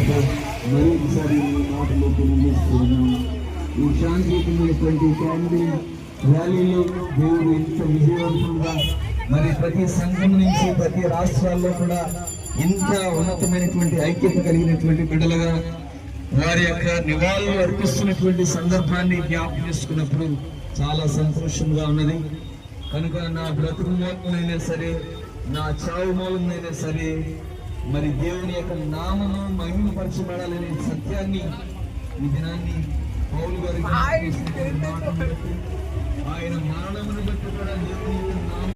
నామంతో మరొకసారి ఈ మాటలు తెలియజేస్తున్నాం. ఈ శాంతియుతమైనటువంటి క్యాండిల్ ర్యాలీలో దేవుడు ఇంత విజయవంతంగా మరి ప్రతి సంఘం నుంచి ప్రతి రాష్ట్రాల్లో కూడా ఇంత ఉన్నతమైనటువంటి ఐక్యత కలిగినటువంటి బిడ్డలుగా వారి యొక్క నివాళులు అర్పిస్తున్నటువంటి సందర్భాన్ని జ్ఞాపకం చేసుకున్నప్పుడు చాలా సంతోషంగా ఉన్నది. కనుక నా బ్రతుకు మూలమైనా సరే, నా చావు మూలమైనా సరే, మరి దేవుని యొక్క నామము మహిమపరచబడాలనే సత్యాన్ని ఈ దినాన్ని పౌలు గారు ఆయన మరణమును బట్టి కూడా దేవుని నామం